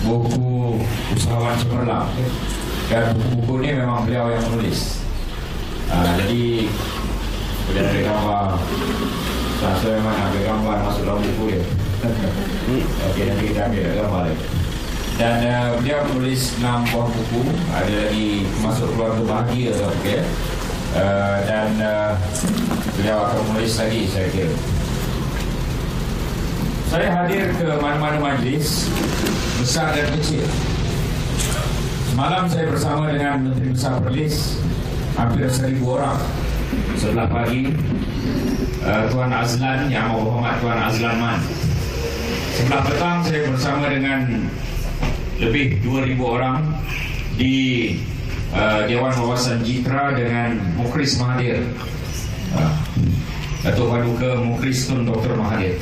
buku Usahawan Cemerlang, dan buku-buku ini memang beliau yang menulis. Jadi boleh ada gambar, saya memang ada gambar masuk dalam buku dia. Okey, nanti kita ambil gambar dia. Dan beliau menulis 6 buah buku, ada lagi Masuk Keluarga Bahagia, okay? Dan beliau akan menulis lagi, saya kira. Saya hadir ke mana-mana majlis besar dan kecil. Semalam saya bersama dengan Menteri Besar Perlis, hampir 1,000 orang. Sebelah pagi Tuan Azlan, Yang Amat Berhormat Tuan Azlan Man. Sebelah petang saya bersama dengan lebih 2,000 orang di Dewan Wawasan Jitra dengan Mukris Mahathir, Datuk Paduka Mukris Tun Dr. Mahathir.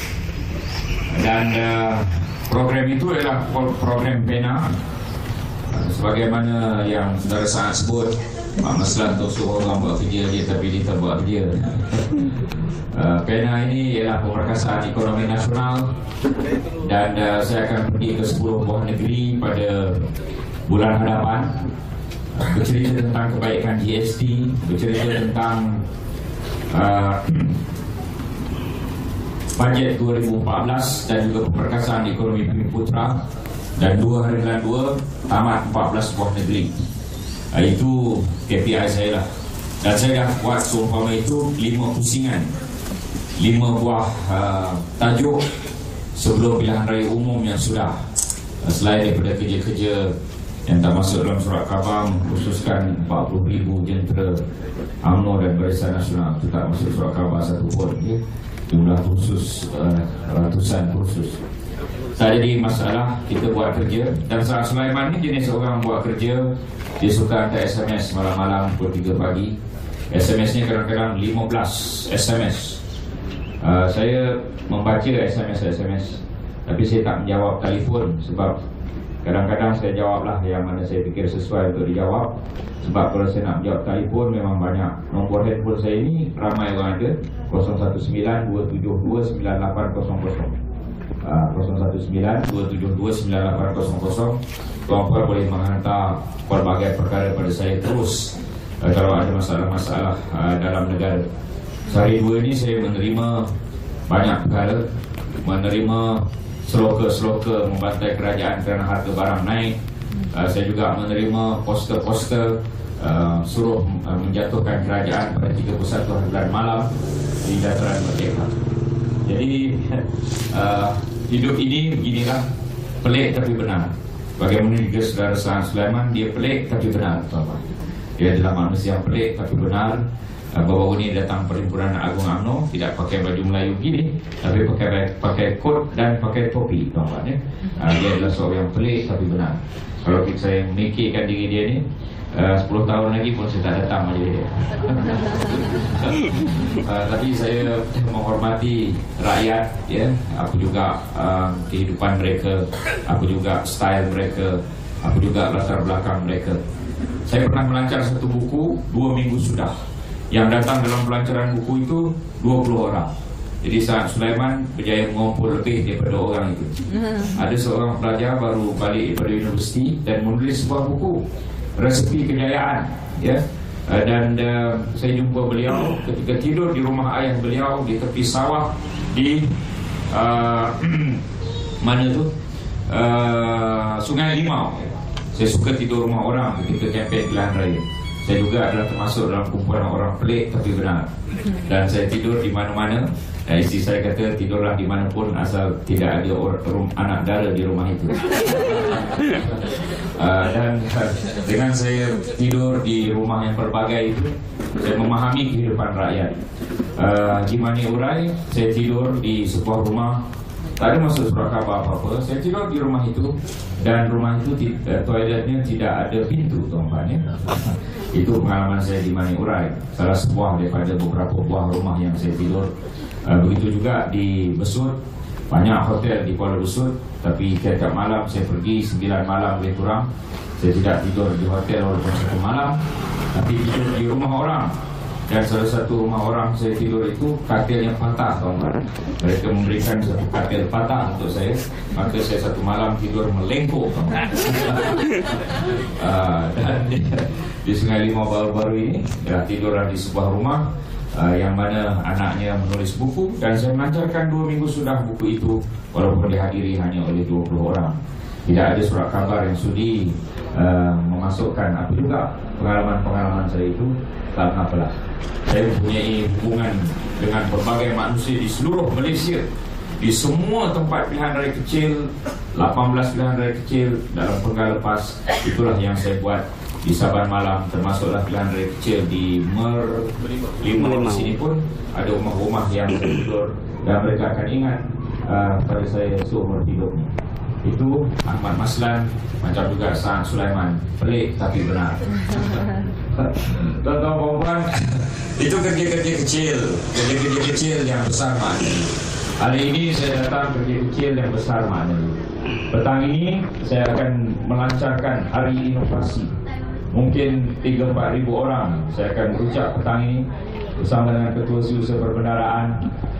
Dan program itu adalah program PENA, sebagaimana yang saudara sangat sebut, Mak Maslan tu suruh orang buat kerja dia tapi dia tak buat kerja. PENA ini ialah pemperkasaan ekonomi nasional, dan saya akan pergi ke 10 buah negeri pada bulan hadapan, bercerita tentang kebaikan GST, bercerita tentang bajet 2014 dan juga pemperkasaan ekonomi Bumi Putra, dan 2 hari bulan 2 tamat 14 buah negeri. Itu KPI saya lah. Dan saya dah buat seumpama itu 5 pusingan, 5 buah tajuk sebelum pilihan raya umum yang sudah, selain daripada kerja-kerja yang tak masuk dalam surat khabar mengkhususkan 40,000 jentera UMNO dan Barisan Nasional, itu tak masuk surat khabar satu pun, ya. Jumlah kursus ratusan kursus. Tak jadi masalah, kita buat kerja. Dan Saad Sulaiman ni jenis orang buat kerja, dia suka hantar SMS malam-malam pukul 3 pagi. SMS-nya kadang-kadang 15 SMS. Saya membaca SMS, tapi saya tak menjawab telefon, sebab kadang-kadang saya jawablah yang mana saya fikir sesuai untuk dijawab. Sebab kalau saya nak menjawab telefon, memang banyak. Nombor handphone saya ini ramai orang ada, 019-272-9800. 019-272-9800. Tuan-tuan boleh menghantar pelbagai perkara pada saya terus kalau ada masalah-masalah dalam negara. Sehari dua ini saya menerima banyak perkara, menerima seloka-seloka membantai kerajaan kerana harga barang naik. Saya juga menerima poster-poster suruh menjatuhkan kerajaan pada 31 hari bulan malam di Dataran Merdeka. Jadi hidup ini beginilah, pelik tapi benar. Bagaimana juga saudara Saad Sulaiman, dia pelik tapi benar, tuan-tuan. Dia adalah manusia yang pelik tapi benar. Baru-baru ini datang Perhimpunan Agung UMNO, tidak pakai baju Melayu gini, tapi pakai kot dan pakai topi, tuan-tuan, ya. Dia adalah seorang yang pelik tapi benar. Kalau saya memikirkan diri dia ni, 10 tahun lagi pun saya tak datang majlis dia. Tapi saya menghormati rakyat, ya. Aku juga kehidupan mereka, aku juga style mereka, aku juga latar belakang mereka. Saya pernah melancar satu buku 2 minggu sudah. Yang datang dalam pelancaran buku itu 20 orang. Jadi Saad Sulaiman berjaya mengumpul lebih daripada orang itu. Ada seorang pelajar baru balik daripada universiti dan menulis sebuah buku, Resepi Kejayaan, ya. Dan saya jumpa beliau ketika tidur di rumah ayah beliau di tepi sawah di mana tu, Sungai Limau. Saya suka tidur rumah orang ketika kempen pilihan raya. Saya juga adalah termasuk dalam kumpulan orang pelik tapi benar. Dan saya tidur di mana-mana. Dan isteri saya kata tidurlah di mana pun asal tidak ada anak dara di rumah itu. Dan dengan saya tidur di rumah yang berbagai itu, saya memahami kehidupan rakyat. Di Mani Urai, saya tidur di sebuah rumah, tak ada masuk surat khabar apa-apa. Saya tidur di rumah itu, dan rumah itu toiletnya tidak ada pintu, tuan-tuan, ya. Itu pengalaman saya di Mani Urai, salah sebuah daripada beberapa buah rumah yang saya tidur. Begitu juga di Besut, banyak hotel di Kuala Besut, tapi tiap malam saya pergi 9 malam lebih kurang. Saya tidak tidur di hotel walaupun 1 malam, tapi tidur di rumah orang. Dan salah satu rumah orang saya tidur itu katilnya patah, tuan-tuan. Mereka memberikan satu katil patah untuk saya, maka saya satu malam tidur melengkuk, tuan-tuan. Dan di Sungai Limau baru-baru ini tidurlah di sebuah rumah yang mana anaknya menulis buku, dan saya melancarkan 2 minggu sudah buku itu, walaupun dihadiri hanya oleh 20 orang. Tidak ada surat khabar yang sudi memasukkan apa juga pengalaman-pengalaman saya itu. Tak apalah, saya mempunyai hubungan dengan berbagai manusia di seluruh Malaysia, di semua tempat pilihan raya kecil, 18 pilihan raya kecil dalam penggal lepas. Itulah yang saya buat di Saban Malam, termasuklah pilihan raya kecil di Merlimau. Di sini pun ada rumah-rumah yang saya tidur, dan mereka akan ingat pada saya seumur hidupnya. Itu Ahmad Maslan, macam juga Saad Sulaiman. Pelik tapi benar. Tuan-tuan puan-puan, itu kerja-kerja kecil yang besar maknanya. Hari ini saya datang kerja kecil yang besar maknanya. Petang ini saya akan melancarkan hari inovasi. Mungkin 3-4 ribu orang saya akan berucap petang ini bersama dengan Ketua Setiausaha Perbendaharaan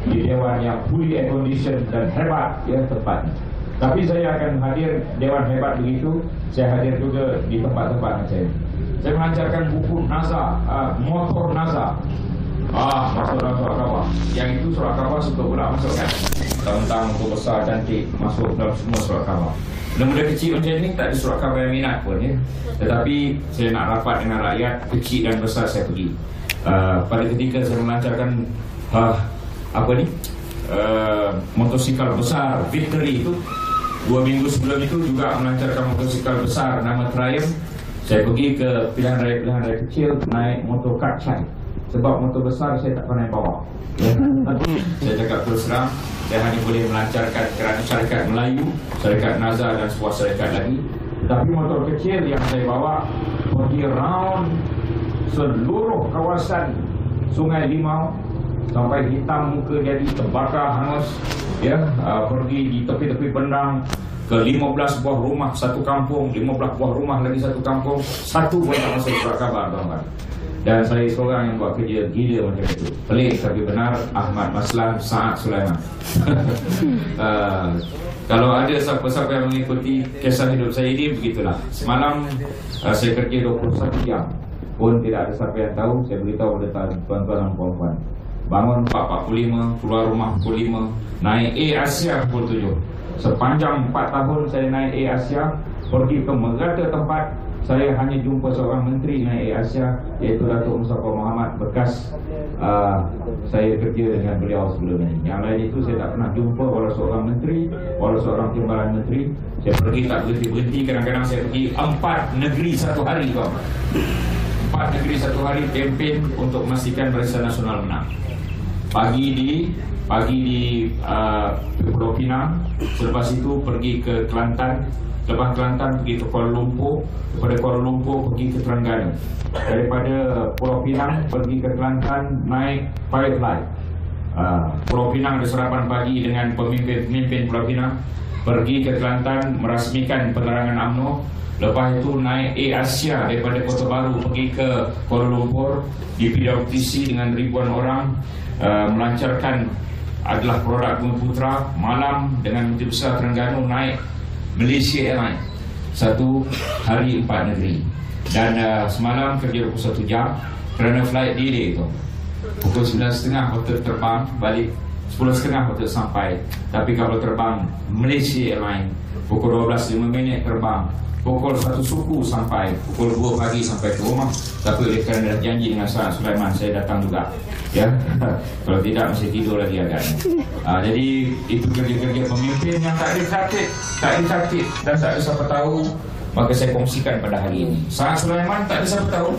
di Dewan yang fully air condition dan hebat, ya, tempatnya. Tapi saya akan hadir Dewan hebat begitu, saya hadir juga di tempat-tempat macam ini. Saya melancarkan buku NASA, motor NASA. Masuk dalam surat khabar. Yang itu surat khabar suka pula masuk kan. Tentang motor besar cantik masuk dalam semua surat khabar. Benda-benda kecil macam ni tak ada surat khabar yang minat pun, ya. Tetapi saya nak rapat dengan rakyat, kecil dan besar saya pergi. Pada ketika saya melancarkan motosikal besar Victory itu, 2 minggu sebelum itu juga melancarkan motosikal besar nama Triumph. Saya pergi ke pilihan raya kecil naik motor Katchai. Sebab motor besar saya tak pernah bawa, ya. Saya cakap terus terang, saya hanya boleh melancarkan kerana syarikat Melayu, syarikat NASA dan sebuah syarikat lagi. Tetapi motor kecil yang saya bawa pergi round seluruh kawasan Sungai Limau sampai hitam muka jadi, terbakar hangus, ya. Pergi di tepi-tepi pendang ke 15 buah rumah satu kampung, 15 buah rumah lagi satu kampung, satu pun tak masuk surat khabar, tuan-tuan. Dan saya seorang yang buat kerja gila macam itu. Pelik tapi benar, Ahmad Maslan, Saad Sulaiman. Kalau ada siapa-siapa yang mengikuti kisah hidup saya ini, begitulah. Semalam saya kerja 21 jam pun tidak ada siapa yang tahu. Saya beritahu kepada tuan-tuan dan puan-puan, bangun 4.45, keluar rumah pukul 5, naik Air Asia pukul 7. Sepanjang 4 tahun saya naik Air Asia, pergi ke merata tempat, saya hanya jumpa seorang menteri naik Air Asia, iaitu Datuk Muzaffar Mohamad, bekas saya kerja dengan beliau sebelum ini. Yang lain itu saya tak pernah jumpa walau seorang menteri, walau seorang timbalan menteri. Saya pergi tak berhenti-berhenti, kadang-kadang saya pergi 4 negeri satu hari, tuan. 4 negeri satu hari, kempen untuk memastikan Barisan Nasional menang. Pagi di Pulau Pinang, selepas itu pergi ke Kelantan, lepas Kelantan pergi ke Kuala Lumpur, daripada Kuala Lumpur pergi ke Terengganu, daripada Pulau Pinang pergi ke Kelantan naik Firefly. Pulau Pinang ada sarapan pagi dengan pemimpin Pulau Pinang, pergi ke Kelantan merasmikan penerangan UMNO. Lepas itu naik Air Asia daripada Kota Baru pergi ke Kuala Lumpur di PWTC dengan ribuan orang, melancarkan adalah produk Bumiputera. Malam dengan Menteri Besar Terengganu naik Malaysia Airlines, satu hari 4 negeri. Dan semalam kerja 21 jam kerana flight delay itu. Pukul 9.30 hotel terbang, balik 10.30 hotel sampai. Tapi kapal terbang Malaysia Airlines pukul 12.05 terbang, pukul 1 suku sampai, pukul 2 pagi sampai ke rumah. Tapi oleh kerana dah janji dengan Saad Sulaiman, saya datang juga, ya. Kalau tidak masih tidur lagi agaknya. Jadi itu kerja-kerja pemimpin yang tak dicatat dan tak ada siapa tahu. Maka saya kongsikan pada hari ini. Saad Sulaiman tak ada siapa tahu,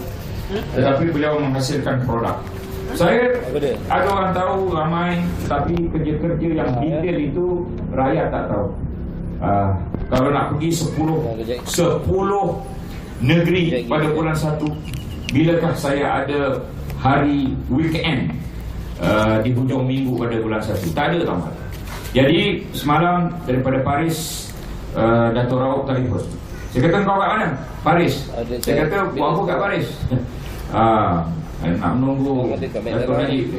tetapi beliau menghasilkan produk. Saya ada orang tahu ramai, tapi kerja-kerja yang detail itu rakyat tak tahu. Kalau nak pergi 10 negeri pada bulan 1, bilakah saya ada hari weekend di hujung minggu pada bulan 1? Tak ada, tuan. Jadi semalam daripada Paris, Dato' Rauf telefon. Saya kata, kau kat mana? Paris. Saya kata, buat apa kat Paris? Nak menunggu Datuk Najib.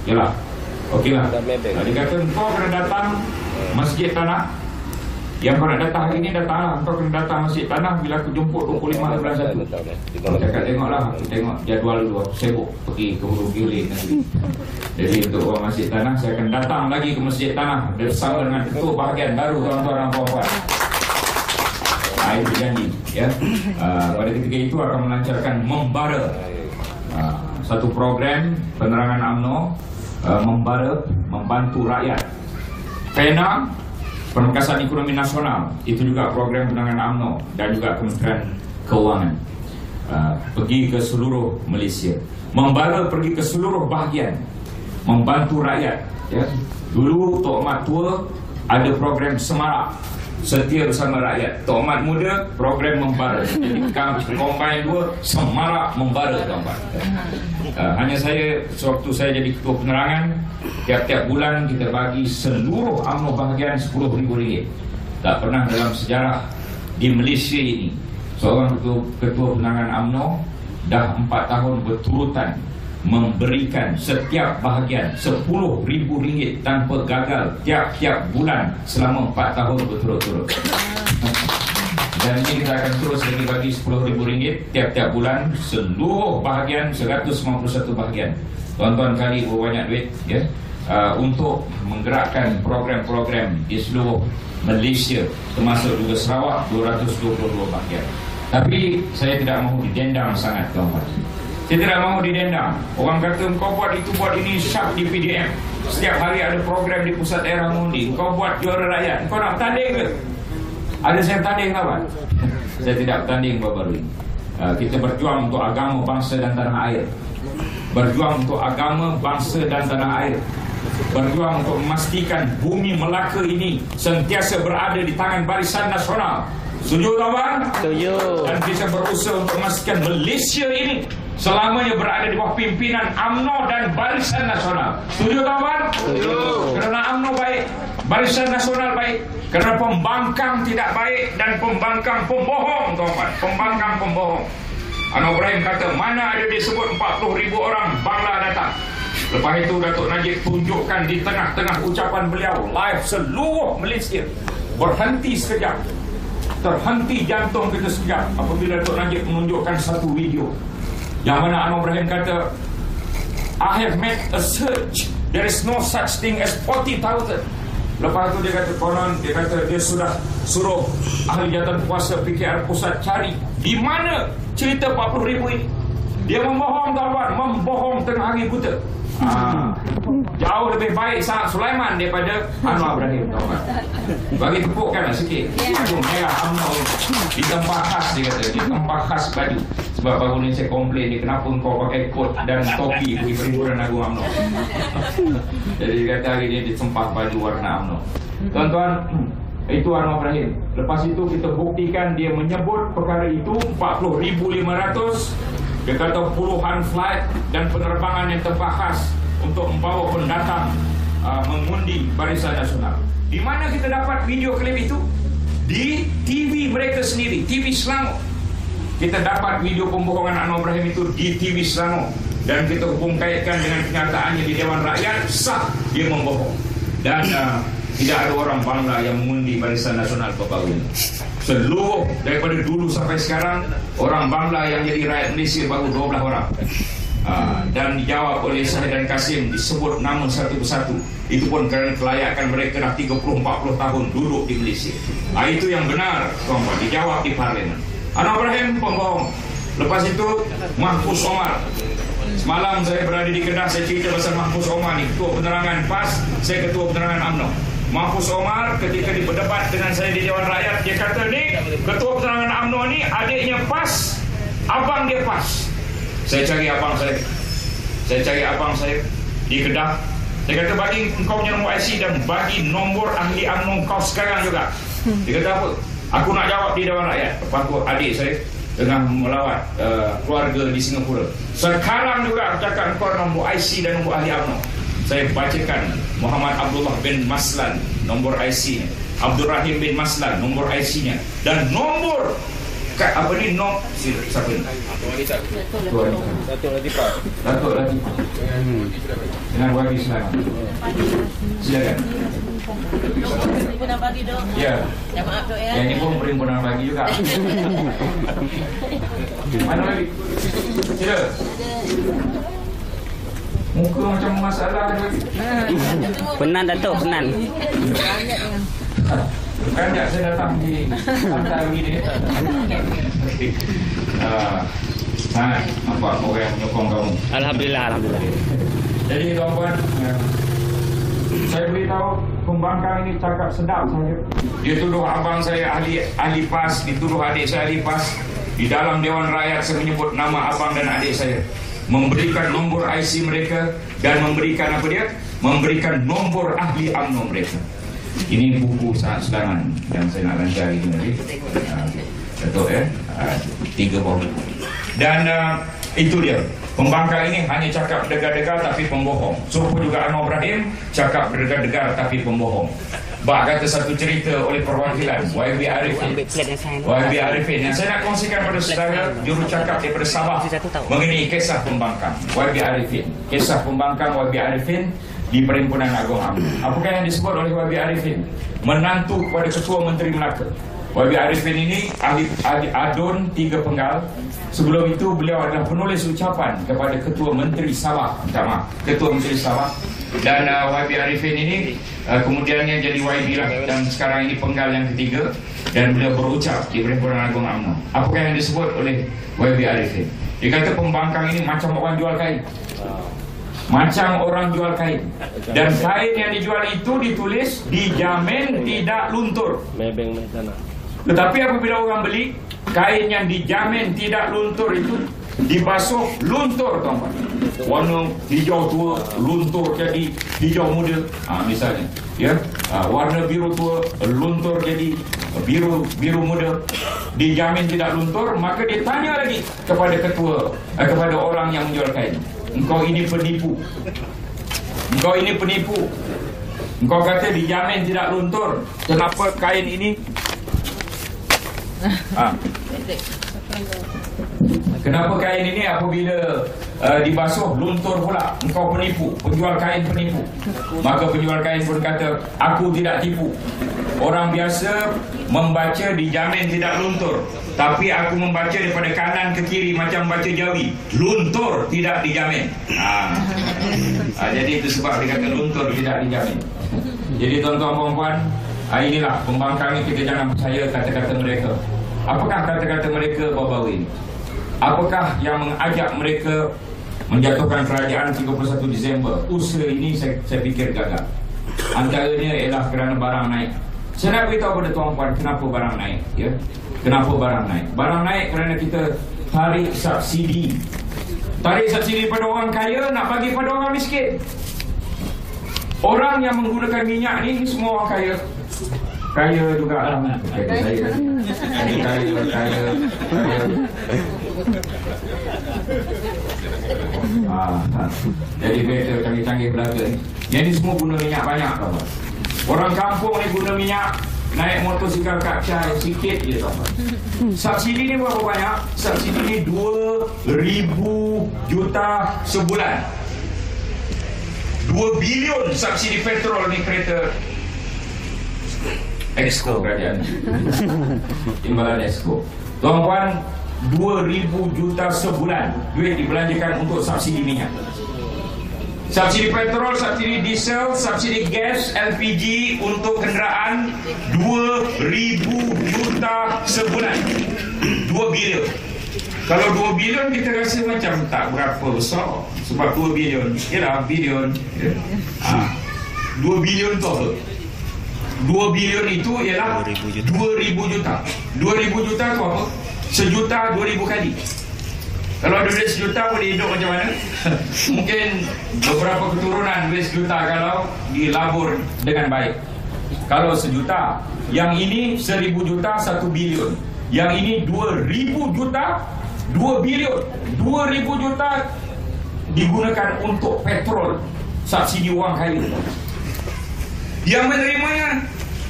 Yalah. Okeylah. Dia kata kau kena datang Masjid Tanah. Yang kau nak datang hari ni datanglah. Kau kena datang Masjid Tanah bila aku jemput 25 bulan 1. Aku cakap tengoklah, aku tengok jadual dulu. Aku sibuk pergi ke Hulu Giling nanti. Jadi untuk orang Masjid Tanah, saya akan datang lagi ke Masjid Tanah bersama dengan ketua bahagian baru tuan-tuan dan puan-puan. Itu janji ya. Pada ketika itu akan melancarkan Membara, satu program penerangan UMNO, Membara, membantu rakyat. PENA, Pemekasan Ekonomi Nasional, itu juga program penerangan UMNO dan juga Kementerian Keuangan. Pergi ke seluruh Malaysia. Membara pergi ke seluruh bahagian, membantu rakyat ya. Dulu Tok Mat Tua ada program Semarak, setia bersama rakyat. Tok Mat Muda program Membara. Jadi kami combine dua, Semarak Membara tuan-tuan. Hanya saya, sewaktu saya jadi ketua penerangan, tiap-tiap bulan kita bagi seluruh UMNO bahagian RM10,000. Tak pernah dalam sejarah di Malaysia ini seorang ketua penerangan UMNO dah 4 tahun berturutan memberikan setiap bahagian RM10,000 tanpa gagal tiap-tiap bulan selama 4 tahun berturut-turut. Dan ini kita akan terus lagi bagi RM10,000 tiap-tiap bulan seluruh bahagian, 151 bahagian. Tuan-tuan kali berbanyak duit ya, untuk menggerakkan program-program di seluruh Malaysia, termasuk juga Sarawak, 222 bahagian. Tapi saya tidak mahu didendam sangat tuan-tuan. Saya tidak mahu didendam. Orang kata kau buat itu, buat ini, syak di PDM. Setiap hari ada program di pusat daerah mengundi. Kau buat juara rakyat. Kau nak tanding ke? Ada saya tanding kawan? Saya tidak bertanding baru-baru ini. Kita berjuang untuk agama, bangsa dan tanah air. Berjuang untuk agama, bangsa dan tanah air. Berjuang untuk memastikan bumi Melaka ini sentiasa berada di tangan Barisan Nasional. Setuju tuan-tuan? Setuju. Dan kita berusaha untuk memastikan Malaysia ini selamanya berada di bawah pimpinan UMNO dan Barisan Nasional. Setuju tuan-tuan? Setuju. Kerana UMNO baik, Barisan Nasional baik. Kerana pembangkang tidak baik dan pembangkang pembohong tuan-tuan. Pembangkang pembohong. Anwar Ibrahim kata mana ada disebut 40,000 orang Bangla datang. Lepas itu Datuk Najib tunjukkan di tengah-tengah ucapan beliau live seluruh Malaysia berhenti sekejap. Terhenti jantung kita sekejap apabila Datuk Najib menunjukkan satu video yang mana Anwar Ibrahim kata, I have made a search, there is no such thing as 40,000. Lepas itu dia kata konon, dia kata dia sudah suruh ahli jawatan kuasa PKR pusat cari di mana cerita 40,000 ini. Dia membohong tuan-tuan, membohong tengah hari buta. Jauh lebih baik Saad Sulaiman daripada Anwar Ibrahim tuan-tuan. Bagi tepukkanlah sikit. Itu merah UMNO di tempat khas, dia kata, di tempat khas baju. Sebab baru ni saya komplain dia, kenapa kau pakai kot dan topi di Perhimpunan Agung UMNO. Jadi dia kata hari ni dia sempah baju warna UMNO. Tuan-tuan, itu Anwar Ibrahim. Lepas itu kita buktikan dia menyebut perkara itu 40,500. Dia kata puluhan flight dan penerbangan yang terbatas untuk membawa pendatang mengundi Barisan Nasional. Di mana kita dapat video klip itu? Di TV mereka sendiri, TV Selangor. Kita dapat video pembohongan Anwar Ibrahim itu di TV Selangor. Dan kita hubung kaitkan dengan kenyataannya di Dewan Rakyat, sah dia membohong. Dan tidak ada orang Bangla yang mengundi Barisan Nasional baru ini. Seluruh daripada dulu sampai sekarang, orang Bangla yang jadi rakyat Malaysia baru 12 orang. Dan dijawab oleh Syahid dan Kasim, disebut nama satu persatu. Itu pun kerana kelayakan mereka dah 30-40 tahun duduk di Malaysia. Itu yang benar, tuan-tuan, dijawab di Parlimen. Anwar Ibrahim pembohong. Lepas itu Mahfuz Omar. Semalam saya berada di Kedah, saya cerita pasal Mahfuz Omar ni, ketua penerangan PAS, saya ketua penerangan UMNO. Mahfuz Omar ketika berdebat dengan saya di Dewan Rakyat, dia kata ni ketua penerangan UMNO ni adiknya PAS, abang dia PAS. Saya cari abang saya di Kedah. Saya kata bagi engkau punya nombor IC dan bagi nombor ahli UMNO kau sekarang juga. Dia kata apa? Aku nak jawab di Dewan Rakyat. Lepas tu adik saya tengah melawat keluarga di Singapura. Sekarang juga aku cakap engkau nombor IC dan nombor ahli UMNO. Saya bacakan Muhammad Abdullah bin Maslan nombor IC-nya, Abdul Rahim bin Maslan nombor IC-nya, dan nombor apa ni nom siapa ni? Datuk Latifah. Dengan Wadi Selamat. Silakan. Perhimpunan bagi dok. Ya. Ya maaf dok ya. Yang ini pun perhimpunan bagi juga. Mana lagi? Sila. Muka macam masalah lagi. Penan Datuk, penan. Banyak saya datang di pantai begini. Sangat nampak orang yang menyokong kamu. Alhamdulillah, alhamdulillah. Jadi tuan-tuan, saya beritahu pembangkang ini cakap sedap saja. Dia tuduh abang saya ahli PAS, dituduh adik saya ahli PAS. Di dalam Dewan Rakyat saya menyebut nama abang dan adik saya, memberikan nombor IC mereka dan memberikan apa dia? Memberikan nombor ahli UMNO mereka. Ini buku sangat sedangan yang saya nak lancar ini nanti. Betul ya? 3 buku. Dan itu dia. Pembangkang ini hanya cakap degar-degar tapi pembohong. Serupa juga Anwar Ibrahim, cakap degar-degar tapi pembohong. Bak kata satu cerita oleh perwakilan YB Arifin yang saya nak kongsikan pada saudara jurucakap daripada Sabah mengenai kisah pembangkang YB Arifin. Kisah pembangkang YB Arifin di Perhimpunan Agong UMNO. Apakah yang disebut oleh YB Arifin? Menantu kepada Ketua Menteri Melaka. YB Arifin ini ahli adun 3 penggal. Sebelum itu beliau adalah penulis ucapan kepada Ketua Menteri Sabah. Ketua Menteri Sabah. Dan YB Arifin ini kemudiannya jadi YB lah. Dan sekarang ini penggal yang ketiga. Dan beliau berucap di Perhimpunan Agong UMNO. Apakah yang disebut oleh YB Arifin? Dia kata pembangkang ini macam orang jual kain. Macam orang jual kain. Dan kain yang dijual itu ditulis dijamin tidak luntur. Tetapi apabila orang beli, kain yang dijamin tidak luntur itu dibasuh luntur, tuan-tuan. Warna hijau tua luntur jadi hijau muda, misalnya, ya. Warna biru tua luntur jadi biru muda, dijamin tidak luntur. Maka dia tanya lagi kepada kepada orang yang menjual kain, engkau ini penipu, engkau ini penipu, engkau kata dijamin tidak luntur, kenapa kain ini kenapa kain ini apabila dibasuh luntur pula? Engkau penipu, penjual kain penipu. Maka penjual kain pun kata, aku tidak tipu. Orang biasa membaca dijamin tidak luntur, tapi aku membaca daripada kanan ke kiri macam baca Jawi. Luntur tidak dijamin. Jadi itu sebab dia kata luntur tidak dijamin. Jadi tuan-tuan puan-puan, inilah pembangkang ini. Kita jangan percaya kata-kata mereka. Apakah kata-kata mereka baru-baru ini? Apakah yang mengajak mereka menjatuhkan kerajaan 31 Disember? Usaha ini saya fikir gagal. Antaranya ialah kerana barang naik. Saya nak beritahu kepada tuan-puan kenapa barang naik, ya. Kenapa barang naik? Barang naik kerana kita tarik subsidi. Tarik subsidi pada orang kaya nak bagi pada orang miskin. Orang yang menggunakan minyak ni semua orang kaya. Kaya juga lah. Kaya. Jadi kereta canggih-canggih belaka ni. Jadi semua guna minyak banyak, kawan. Orang kampung ni guna minyak, naik motosikal kapcai sikit je, kawan. Subsidi ni berapa banyak? Subsidi ni 2,000 juta sebulan. 2 bilion subsidi petrol ni kereta Exco kerajaan. Timbalan Exco. Tuan-tuan, 2,000 juta sebulan duit dibelanjakan untuk subsidi minyak. Subsidi petrol, subsidi diesel, subsidi gas, LPG untuk kenderaan 2,000 juta sebulan. 2 bilion. Kalau 2 bilion kita rasa macam tak berapa besar. Sebab 2 bilion, ialah bilion. 2 bilion tu apa? 2 bilion itu ialah 2,000 juta. 2,000 juta tu apa? Sejuta 2,000 kali. Kalau ada duit sejuta boleh hidup macam mana? Mungkin beberapa keturunan duit sejuta kalau dilabur dengan baik. Kalau sejuta, yang ini 1,000 juta 1 bilion. Yang ini 2,000 juta 2 bilion. 2,000 juta digunakan untuk petrol, subsidi orang kaya. Yang menerimanya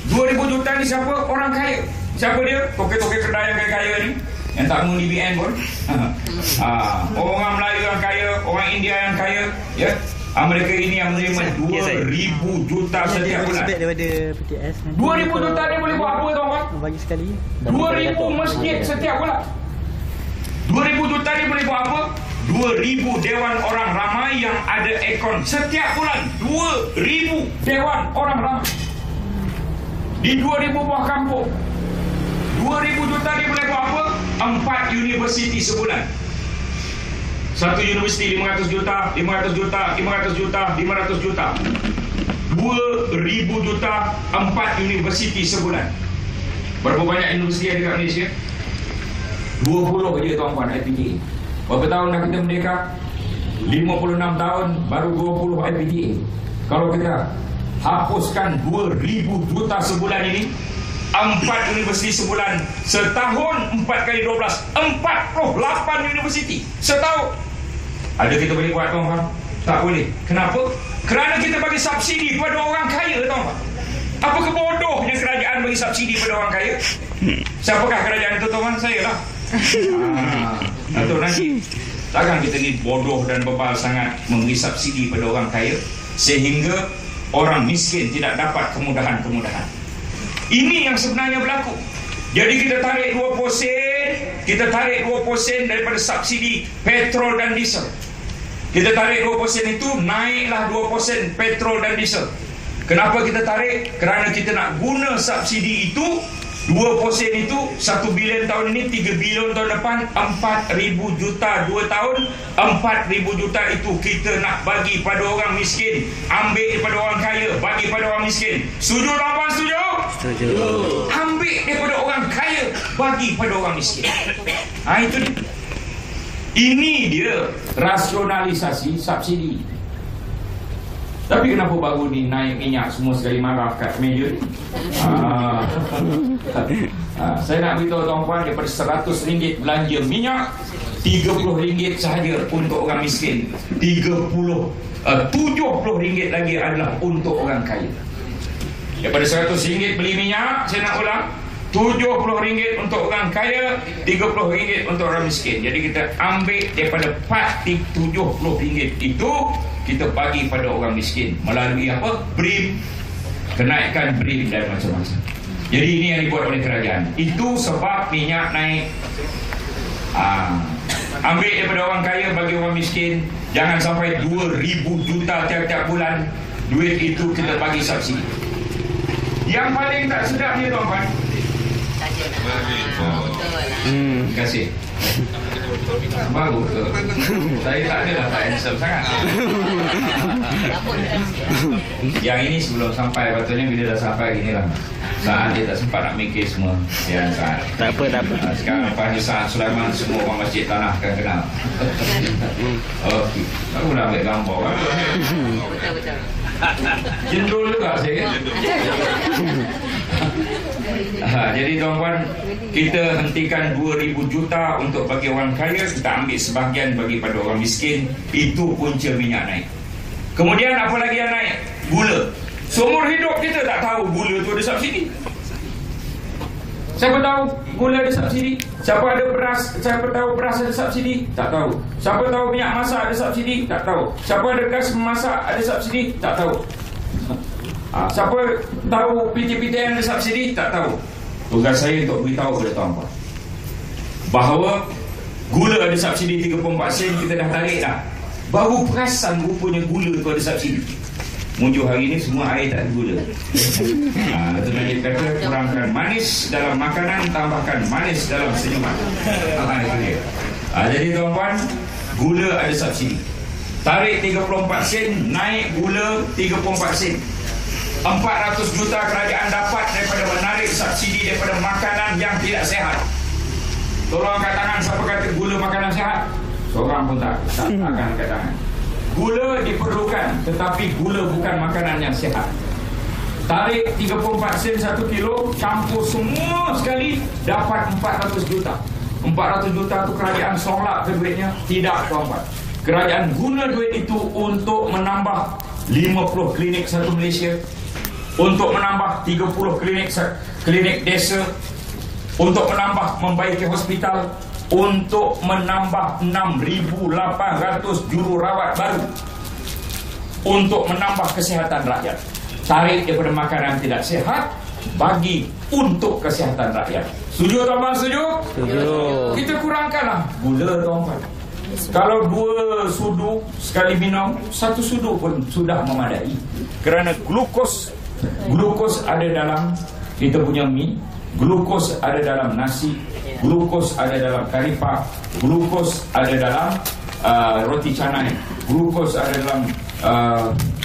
2,000 juta ni siapa? Orang kaya. Siapa dia? Tokek-tokek kedai yang kaya-kaya ni. yang tak mengundi BN pun. Orang Melayu yang kaya, orang India yang kaya, ya. Mereka ini yang menerima 2,000 juta setiap bulan. Daripada PTS 2,000 juta dia boleh buat apa tuan-tuan? bagi sekali. 2,000 masjid setiap bulan. 2,000 juta dia boleh buat apa? 2,000 dewan orang ramai yang ada akon setiap bulan. 2,000 dewan orang ramai di 2,000 buah kampung. 2,000 juta dia boleh buat apa? 4 universiti sebulan. Satu universiti 500 juta, 500 juta, 500 juta, 500 juta. 2,000 juta 4 universiti sebulan. Berapa banyak universiti ada kat Malaysia? 20 je tuan-tuan IPTA. Berapa tahun dah kita merdeka? 56 tahun baru 20 IPTA. Kalau kita hapuskan 2,000 juta sebulan ini, 4 universiti sebulan, setahun 4 kali 12, 48 universiti setahun. Ada kita boleh buat tuan-tuan? Tak boleh. Kenapa? Kerana kita bagi subsidi kepada orang kaya tuan-tuan. Apa kebodohnya kerajaan bagi subsidi kepada orang kaya? Siapakah kerajaan itu tuan-tuan? Saya lah. Atau nanti takkan kita ni bodoh dan bebal sangat memberi subsidi pada orang kaya sehingga orang miskin tidak dapat kemudahan-kemudahan. Ini yang sebenarnya berlaku. Jadi kita tarik 2%, kita tarik 2% daripada subsidi petrol dan diesel. Kita tarik 2% itu, naiklah 2% petrol dan diesel. Kenapa kita tarik? Kerana kita nak guna subsidi itu, 2% itu 1 bilion tahun ini, 3 bilion tahun depan, 4,000 juta 2 tahun. 4,000 juta itu kita nak bagi pada orang miskin, ambil daripada orang kaya, bagi pada orang miskin. Setuju tuan-tuan? Setuju? Setuju. Ambil daripada orang kaya, bagi pada orang miskin. Itu dia. Ini dia rasionalisasi subsidi. Tapi kenapa baru ni naik minyak semua sekali marah kat media ni? Saya nak beritahu tuan-tuan, daripada RM100 belanja minyak, RM30 sahaja untuk orang miskin. RM70 lagi adalah untuk orang kaya. Daripada RM100 beli minyak, saya nak ulang, RM70 untuk orang kaya, RM30 untuk orang miskin. Jadi kita ambil daripada RM70 itu, kita bagi pada orang miskin melalui apa? BRIM, kenaikan BRIM dan macam-macam. Jadi ini yang dibuat oleh kerajaan. Itu sebab minyak naik. Ambil daripada orang kaya, bagi orang miskin. Jangan sampai 2,000 juta tiap-tiap bulan. Duit itu kita bagi subsidi. Yang paling tak sedapnya tuan-tuan, terima kasih. Baru ke? Saya tak adalah tak handsome sangat. Yang ini sebelum sampai, patutnya bila dah sampai gini lah. Saat dia tak sempat nak mikir semua. Ya, saat. Tak apa. Sekarang lepas Saat Sulaiman, semua orang masjid tanah akan kenal. Okey. Baru dah ambil gambar. Betul. Jendul juga saya. Jadi tuan-tuan, kita hentikan 2,000 juta untuk bagi orang kaya, kita ambil sebahagian bagi pada orang miskin. Itu punca minyak naik. Kemudian apa lagi yang naik? Gula. Seumur hidup kita tak tahu gula tu ada subsidi. Siapa tahu gula ada subsidi? Siapa tahu beras ada subsidi? Tak tahu. Siapa tahu minyak masak ada subsidi? Tak tahu. Siapa ada gas memasak ada subsidi? Tak tahu. Siapa tahu PTPTN ada subsidi? Tak tahu. Tugas saya untuk beritahu kepada tuan-tuan bahawa gula ada subsidi 34 sen, kita dah tarik dah. Baru perasan rupanya gula tu ada subsidi. Munjuk hari ni semua air tak ada gula. Itu Najib kata, kurangkan manis dalam makanan, tambahkan manis dalam senyuman. Itu dia. Jadi tuan-tuan, gula ada subsidi. Tarik 34 sen, naik gula 34 sen. 400 juta kerajaan dapat daripada menarik subsidi daripada makanan yang tidak sehat. Tolong angkat tangan siapa kata gula makanan sehat. Seorang pun tak akan angkat tangan. Gula diperlukan, tetapi gula bukan makanan yang sehat. Tarik 34 sen 1 kilo, campur semua sekali, dapat 400 juta. 400 juta tu kerajaan solak ke duitnya? Tidak tuan-tuan. Kerajaan guna duit itu untuk menambah 50 klinik satu Malaysia, untuk menambah 30 klinik desa, untuk menambah membaiki hospital, untuk menambah 6.800 jururawat baru, untuk menambah kesihatan rakyat. Tarik daripada makanan tidak sehat, bagi untuk kesihatan rakyat. Setuju tuan-tuan? Setuju? Setuju. Kita kurangkanlah gula tuan-tuan. Kalau 2 sudu sekali minum, 1 sudu pun sudah memadai. Kerana glukos ada dalam kita punya mie, glukos ada dalam nasi, glukos ada dalam karipap, glukos ada dalam roti canai, glukos ada dalam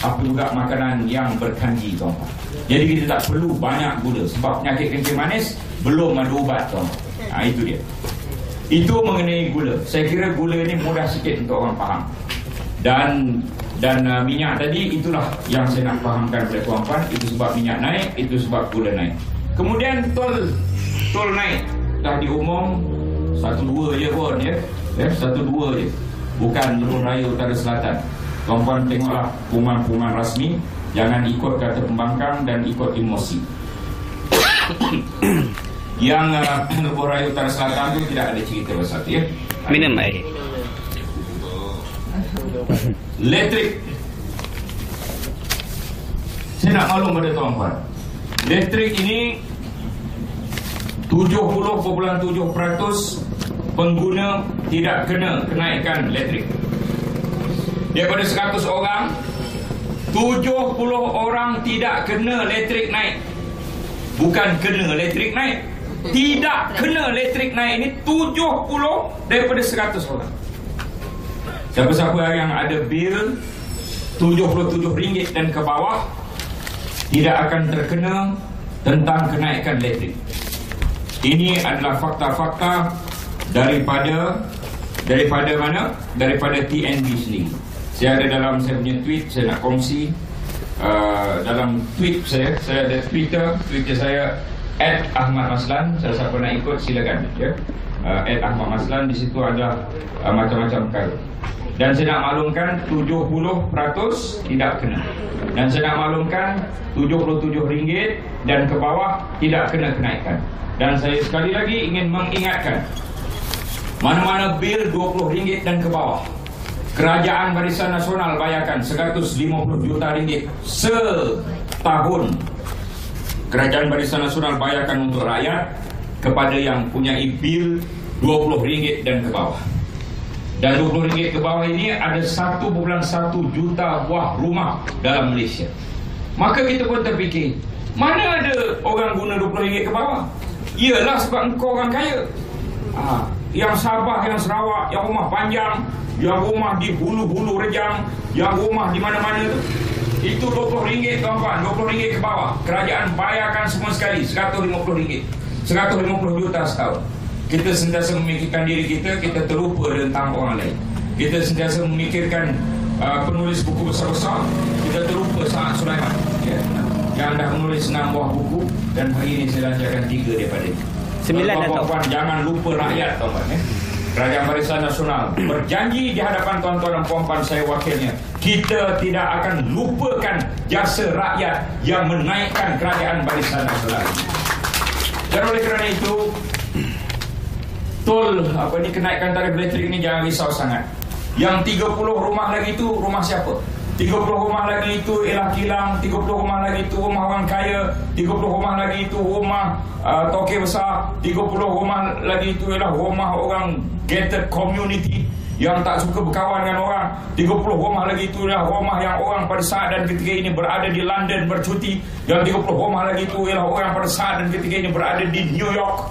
apa juga makanan yang berkanji tuan-tuan. Jadi kita tak perlu banyak gula, sebab penyakit kencing manis belum ada ubat tuan-tuan. Itu dia. Itu mengenai gula. Saya kira gula ni mudah sikit untuk orang faham. Dan minyak tadi, itulah yang saya nak fahamkan kepada tuan-tuan. Itu sebab minyak naik, itu sebab gula naik. Kemudian tol naik. Dah diumum 1-2 je pun ya. 1-2 je. Bukan Lebuh Raya Utara Selatan. Tuan-tuan tengoklah pengumuman rasmi. Jangan ikut kata pembangkang dan ikut emosi. Yang Lebuh Raya Utara Selatan tu tidak ada cerita pasal tu ya. Minum air. Elektrik. Saya nak maklum pada tuan-tuan, elektrik ini 70.7% pengguna tidak kena kenaikan elektrik. Daripada 100 orang, 70 orang tidak kena elektrik naik. Bukan kena elektrik naik, tidak kena elektrik naik. Ini 70 daripada 100 orang. Siapa-siapa yang ada bil RM77 dan ke bawah tidak akan terkena tentang kenaikan elektrik. Ini adalah fakta-fakta daripada mana? Daripada TNB sendiri. Saya ada dalam saya punya tweet, saya nak kongsi dalam tweet saya ada Twitter saya @ahmadmaslan. Siapa nak ikut silakan ya. @ahmadmaslan, di situ ada macam-macam perkara. Dan saya nak maklumkan 70% tidak kena. Dan saya nak maklumkan RM77 dan ke bawah tidak kena kenaikan. Dan saya sekali lagi ingin mengingatkan, mana-mana bil RM20 dan ke bawah, Kerajaan Barisan Nasional bayarkan RM150 juta setahun. Kerajaan Barisan Nasional bayarkan untuk rakyat kepada yang punya bil RM20 dan ke bawah. Dan RM20 ke bawah ini ada 1.1 juta buah rumah dalam Malaysia. Maka kita pun terfikir, mana ada orang guna RM20 ke bawah? Iyalah sebab engkau orang kaya. Yang Sabah, yang Sarawak, yang rumah panjang, yang rumah di hulu-hulu rejang, yang rumah di mana-mana tu, itu RM20 tuan-tuan, RM20 ke bawah. Kerajaan bayarkan semua sekali RM150, RM150 juta setahun. Kita sentiasa memikirkan diri kita terlupa tentang orang lain. Kita sentiasa memikirkan penulis buku besar-besar, kita terlupa Saad Sulaiman ya, yang dah menulis 6 buah buku, dan hari ini saya lancarkan 3 daripada itu. 9 tuan-tuan, jangan lupa rakyat tuan-tuan ya. Kerajaan Barisan Nasional berjanji di hadapan tuan-tuan dan puan-puan saya wakilnya, kita tidak akan lupakan jasa rakyat yang menaikkan Kerajaan Barisan Nasional. Dan oleh kerana itu, kenaikan tarikh elektrik ini jangan risau sangat. Yang 30 rumah lagi itu rumah siapa? 30 rumah lagi itu ialah kilang, 30 rumah lagi itu rumah orang kaya, 30 rumah lagi itu rumah toke besar, 30 rumah lagi itu ialah rumah orang gated community yang tak suka berkawan dengan orang, 30 rumah lagi itu ialah rumah yang orang pada saat dan ketika ini berada di London bercuti, yang 30 rumah lagi itu ialah orang pada saat dan ketika ini berada di New York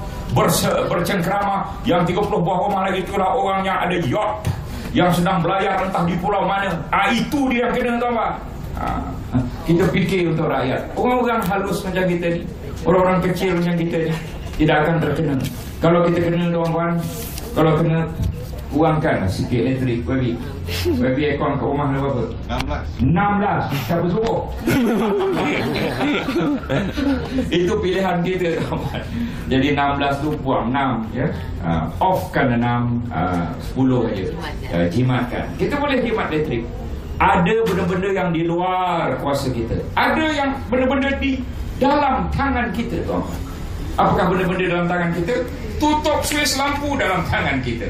bercengkrama, yang 30 buah rumah lagi itu ialah orang yang ada yacht, yang sedang belayar entah di pulau mana. Itu dia yang kena tuan-tuan. Kita fikir untuk rakyat. Orang-orang halus macam kita ni, orang-orang kecil macam kita ni, tidak akan terkena. Kalau kita kena tuan-tuan, kalau kena, kurangkan sikit elektrik. Baby aircon kat rumah ada berapa? 16. Siapa suruh? Itu pilihan kita tuan-tuan. Jadi 16 tu buang 6 ya. Offkan 6, 10 aja. Jimatkan. Kita boleh jimat elektrik. Ada benda-benda yang di luar kuasa kita. Ada yang benda-benda di dalam tangan kita tuan-tuan. Apakah benda-benda dalam tangan kita? Tutup suis lampu dalam tangan kita.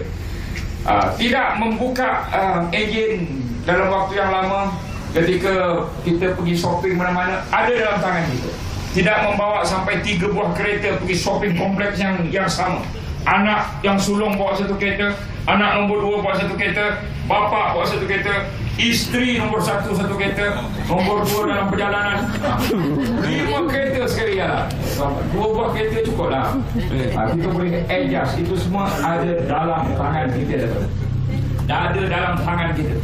Tidak membuka ejen dalam waktu yang lama. Ketika kita pergi shopping mana-mana, ada dalam tangan kita. Tidak membawa sampai 3 buah kereta pergi shopping kompleks yang sama. Anak yang sulung bawa satu kereta, anak nombor 2 bawa satu kereta, bapa bawa satu kereta, isteri nombor 1 satu kereta, nombor 2 dalam perjalanan 5 kereta sekali jalan. 2 buah kereta cukup lah. Kita boleh adjust. Itu semua ada dalam tangan kita. Ada dalam tangan kita.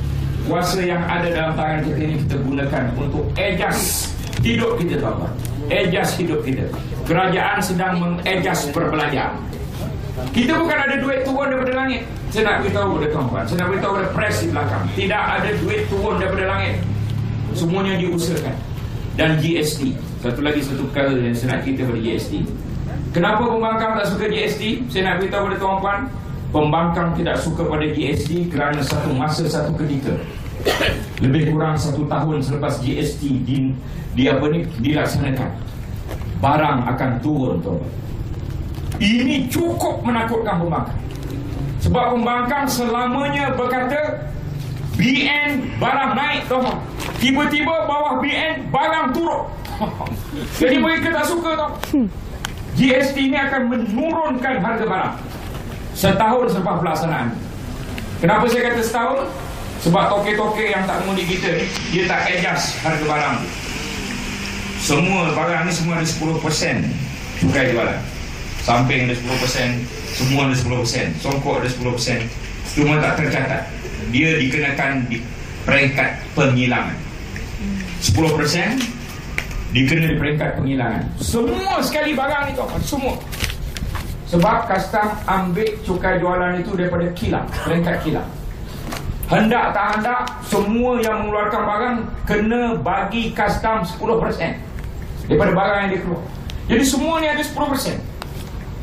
Kuasa yang ada dalam tangan kita ini kita gunakan untuk adjust hidup kita, tuan-tuan. Adjust hidup kita. Kerajaan sedang mengadjust berbelanja. Kita bukan ada duit turun daripada langit. Saya nak beritahu kepada tuan-tuan, saya nak beritahu kepada press di belakang, tidak ada duit turun daripada langit. Semuanya diusahakan. Dan GST, satu perkara yang saya nak cerita pada GST. Kenapa pembangkang tak suka GST? Saya nak beritahu kepada tuan-tuan, pembangkang tidak suka pada GST kerana satu masa, satu ketika, lebih kurang 1 tahun selepas GST dilaksanakan, barang akan turun, tuan-tuan. Ini cukup menakutkan pembangkang. Sebab pembangkang selamanya berkata BN barang naik, tuan. Tiba-tiba bawah BN barang turun. Jadi mereka tak suka, tuan. GST ini akan menurunkan harga barang setahun selepas pelaksanaan. Kenapa saya kata setahun? Sebab toke-toke yang tak mengundi kita ni, dia tak adjust harga barang. Semua barang ni semua ada 10% cukai jualan. Samping ada 10%, semua ada 10%, songkok ada 10%. Cuma tak tercatat. Dia dikenakan di peringkat penghilangan. 10% dikena di peringkat penghilangan. Semua sekali barang itu, semua. Sebab custom ambil cukai jualan itu daripada kilang, peringkat kilang. Hendak tak hendak, semua yang mengeluarkan barang kena bagi custom 10% daripada barang yang dia keluar. Jadi semua ni ada 10%.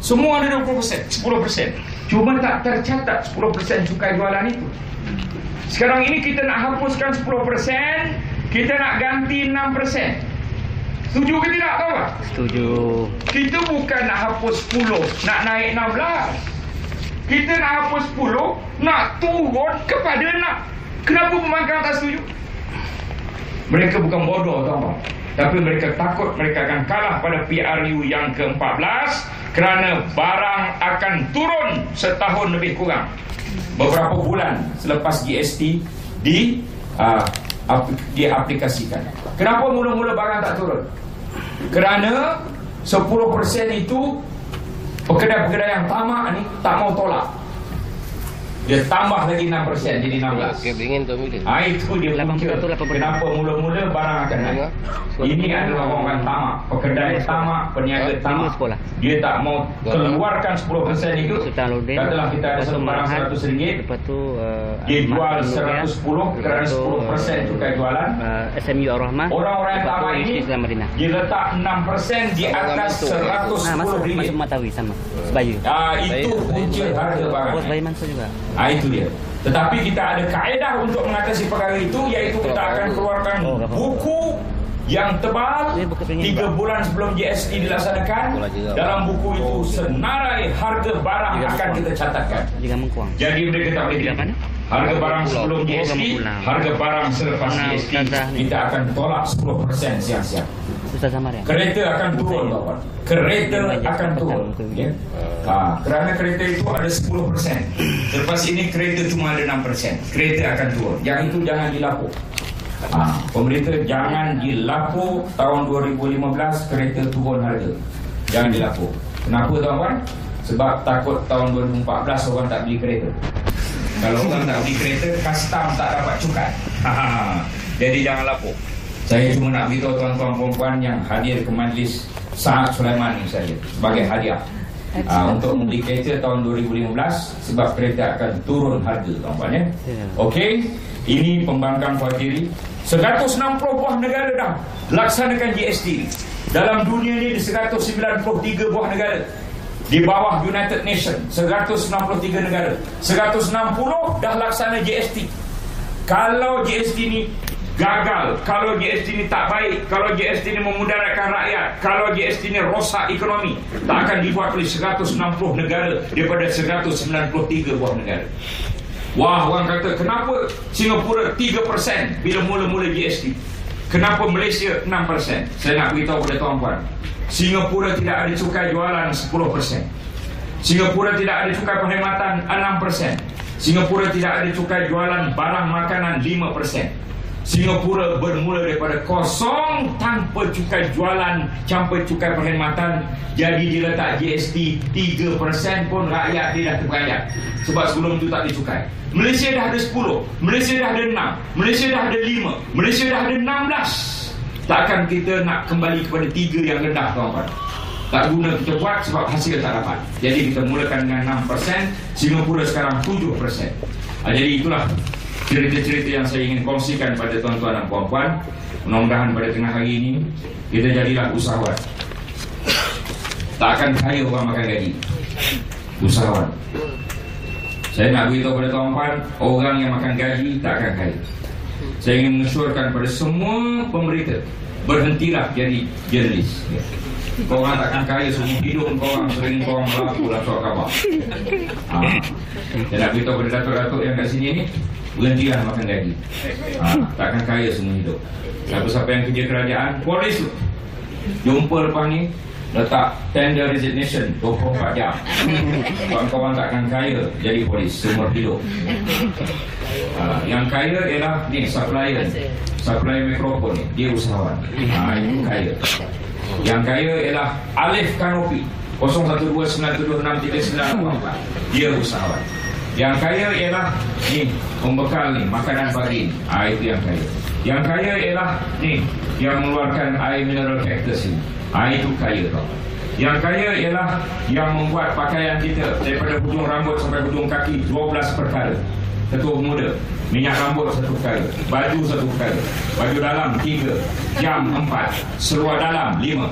Semua ada 20%, 10%. Cuma tak tercatat 10% cukai jualan itu. Sekarang ini kita nak hapuskan 10%, kita nak ganti 6%. Setuju ke tidak, tahu tak? Setuju. Kita bukan nak hapus 10, nak naik 16. Kita nak hapus 10, nak turun kepada 6. Kenapa pembangkang tak setuju? Mereka bukan bodoh, tahu tak? Tapi mereka takut mereka akan kalah pada PRU yang ke-14 kerana barang akan turun setahun lebih kurang. Beberapa bulan selepas GST diaplikasikan. Kenapa mula-mula barang tak turun? Kerana 10% itu pekedai-pekedai yang tamak ni tak mau tolak. Dia tambah lagi 6%, jadi 16. Itu dia punca. Kenapa mula-mula barang akan naik. Ini adalah orang tamak, pekedai tamak, peniaga tamak. Dia tak mau keluarkan 10% itu. Katalah kita ada satu barang RM100, dia jual 110 kerana 10% cukai jualan. SMU Ar-Rahmah. Orang-orang yang tamak ini dia letak 6% di atas RM110. Masuk Matawi sama Sebayu. Itu punca harga barang. Oh, Sebayu Mansur juga. Itu dia. Tetapi kita ada kaedah untuk mengatasi perkara itu, iaitu kita akan keluarkan buku yang tebal 3 bulan sebelum GST dilaksanakan. Dalam buku itu senarai harga barang akan kita catatkan. Jadi mereka tak boleh pilih harga barang sebelum GST, harga barang selepas GST. Kita akan tolak 10% siang-siang. Kereta akan turun, Bapak. Kereta akan turun. Kerana kereta itu ada 10%. Lepas ini kereta cuma ada 6%. Kereta akan turun. Yang itu jangan dilapuk. Pemerintah jangan dilapuk. Tahun 2015 kereta turun harga. Jangan dilapuk. Kenapa, tuan-tuan? Sebab takut tahun 2014 orang tak beli kereta. Kalau orang tak beli kereta, custom tak dapat cukai. Jadi jangan lapuk. Saya cuma nak beritahu tuan-tuan perempuan yang hadir ke majlis Saad Sulaiman ini saja sebagai hadiah untuk membeli kereta tahun 2015 sebab kereta akan turun harga, tuan-tuan ya. Okey, ini pembangkang kuatiri. 160 buah negara dah laksanakan GST. Dalam dunia ni di 193 buah negara. Di bawah United Nations 163 negara. 160 dah laksana GST. Kalau GST ni gagal, kalau GST ini tak baik, kalau GST ini memudaratkan rakyat, kalau GST ini rosak ekonomi, tak akan dibuat oleh 160 negara daripada 193 buah negara. Wah, orang kata, kenapa Singapura 3% bila mula-mula GST? Kenapa Malaysia 6%? Saya nak beritahu kepada tuan-puan, Singapura tidak ada cukai jualan 10%. Singapura tidak ada cukai perkhidmatan 6%. Singapura tidak ada cukai jualan barang makanan 5%. Singapura bermula daripada kosong, tanpa cukai jualan, tanpa cukai perkhidmatan. Jadi dia letak GST 3% pun rakyat dia dah terbayar. Sebab sebelum itu tak ada cukai. Malaysia dah ada 10, Malaysia dah ada 6, Malaysia dah ada 5, Malaysia dah ada 16. Takkan kita nak kembali kepada 3 yang rendah, tuan-tuan? Tak guna kita buat sebab hasil tak dapat. Jadi kita mulakan dengan 6%, Singapura sekarang 7%. Jadi itulah cerita-cerita yang saya ingin kongsikan pada tuan-tuan dan puan-puan. Mudah-mudahan pada tengah hari ini kita jadilah usahawan. Tak akan kaya orang makan gaji. Usahawan. Saya nak beritahu pada tuan-puan, orang yang makan gaji tak akan kaya. Saya ingin mengesyorkan pada semua pemberita, berhentilah jadi jurnalis. Korang takkan kaya semua hidup korang sering korang melaku dalam surat khabar. Saya nak beritahu pada datuk-datuk yang kat sini ni, berhentilah makan gaji. Takkan kaya semua hidup. Siapa-siapa yang kerja kerajaan, polis tu jumpa lepas ni, letak tender resignation 24 jam. Kawan-kawan takkan kaya jadi polis seumur hidup. Yang kaya ialah ni, supplier mikrofon ni, dia usahawan. Itu kaya. Yang kaya ialah Alif Kanopi 0129763944, dia usahawan. Yang kaya ialah ni, pembekal ni, makanan pagi ni, itu yang kaya. Yang kaya ialah ni, yang mengeluarkan air mineral cactus ni, itu kaya tau. Yang kaya ialah yang membuat pakaian kita daripada hujung rambut sampai hujung kaki 12 perkara. Ketua muda, minyak rambut 1 perkara, baju 1 perkara, baju dalam 3, jam 4, seluar dalam 5,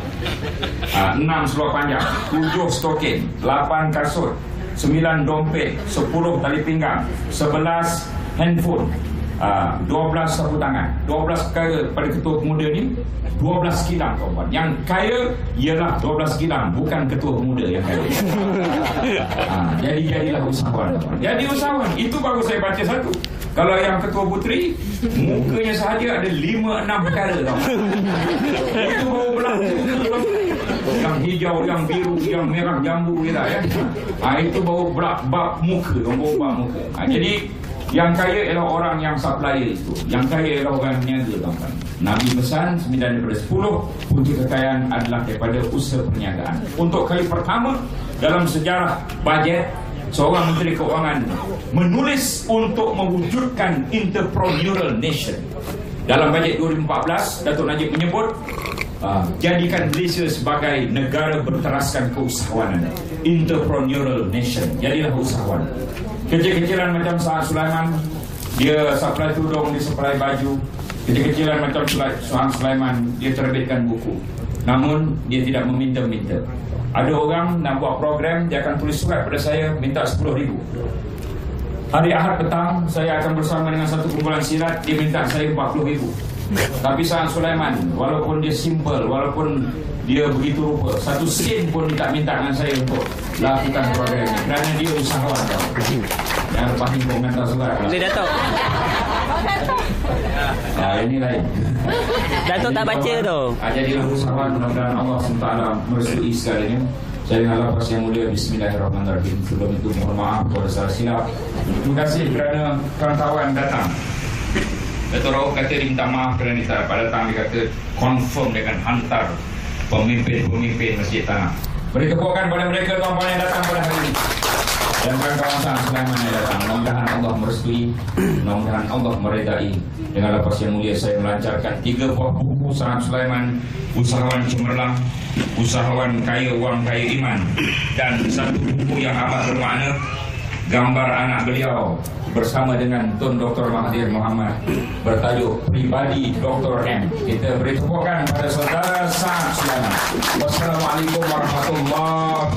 6 seluar panjang, 7 stokin, 8 kasut, 9 dompet, 10 tali pinggang, 11 handphone, 12 sapu tangan. 12 perkara pada ketua pemuda ni, 12 kilang, kawan. Yang kaya ialah 12 kilang, bukan ketua pemuda yang kaya. Jadilah usahawan, kawan. Jadi usahawan, itu baru saya baca satu. Kalau yang ketua puteri, mukanya sahaja ada 5-6 perkara, kawan. Itu baru berlaku. Yang hijau, yang biru, yang merah jambu kita, ya. Itu baru bab muka, baru bab muka. Jadi yang kaya ialah orang yang supplier itu. Yang kaya ialah orang yang meniaga, tuan-tuan. Nabi pesan 9 daripada 10, kunci kekayaan adalah daripada usaha perniagaan. Untuk kali pertama dalam sejarah bajet, seorang Menteri Keuangan menulis untuk mewujudkan entrepreneurial nation. Dalam bajet 2014, Datuk Najib menyebut jadikan Malaysia sebagai negara berteraskan keusahawanan, entrepreneurial nation. Jadilah usahawan. Kecil-kecilan macam Saad Sulaiman, dia supply tudung, dia supply baju. Kecil-kecilan macam Saad Sulaiman, dia terbitkan buku. Namun dia tidak meminta-minta. Ada orang nak buat program, dia akan tulis surat pada saya, minta 10,000. Hari Ahad petang, saya akan bersama dengan satu kumpulan silat, dia minta saya 40,000. Tapi Saad Sulaiman, walaupun dia simple, walaupun dia begitu rupa, 1 sen pun dia tak minta dengan saya untuk lakukan program ini, kerana dia usahawan. Yang lepas ni kau hantar surat. Boleh, Datuk. Ini lain. Datuk tak baca tu. Jadilah usahawan, mudah-mudahan Allah SWT merestui segalanya. Saya dengan lapas yang mulia, bismillahirrahmanirrahim. Sebelum itu mohon maaf kepada salah silap. Terima kasih kerana kawan-kawan datang. Datuk Rauf kata dia minta maaf kerana dia tak dapat datang. Dia kata confirm dengan hantar pemimpin Masjid Tanah. Beri tepukan pada mereka, tuan-tuan yang datang pada hari ini. Dan kawan-kawan Saad Sulaiman yang datang. Mudah-mudahan Allah merestui, mudah-mudahan Allah meredai. Dengan lepas yang mulia, saya melancarkan 3 buah buku Saad Sulaiman, Usahawan Cemerlang, Usahawan Kaya Wang Kaya Iman, dan 1 buku yang amat bermakna, gambar anak beliau bersama dengan Tun Dr. Mahathir Mohamad, bertajuk Pribadi Dr. M. Kita beri tepukan pada saudara Saad Sulaiman. Wassalamualaikum warahmatullahi wabarakatuh.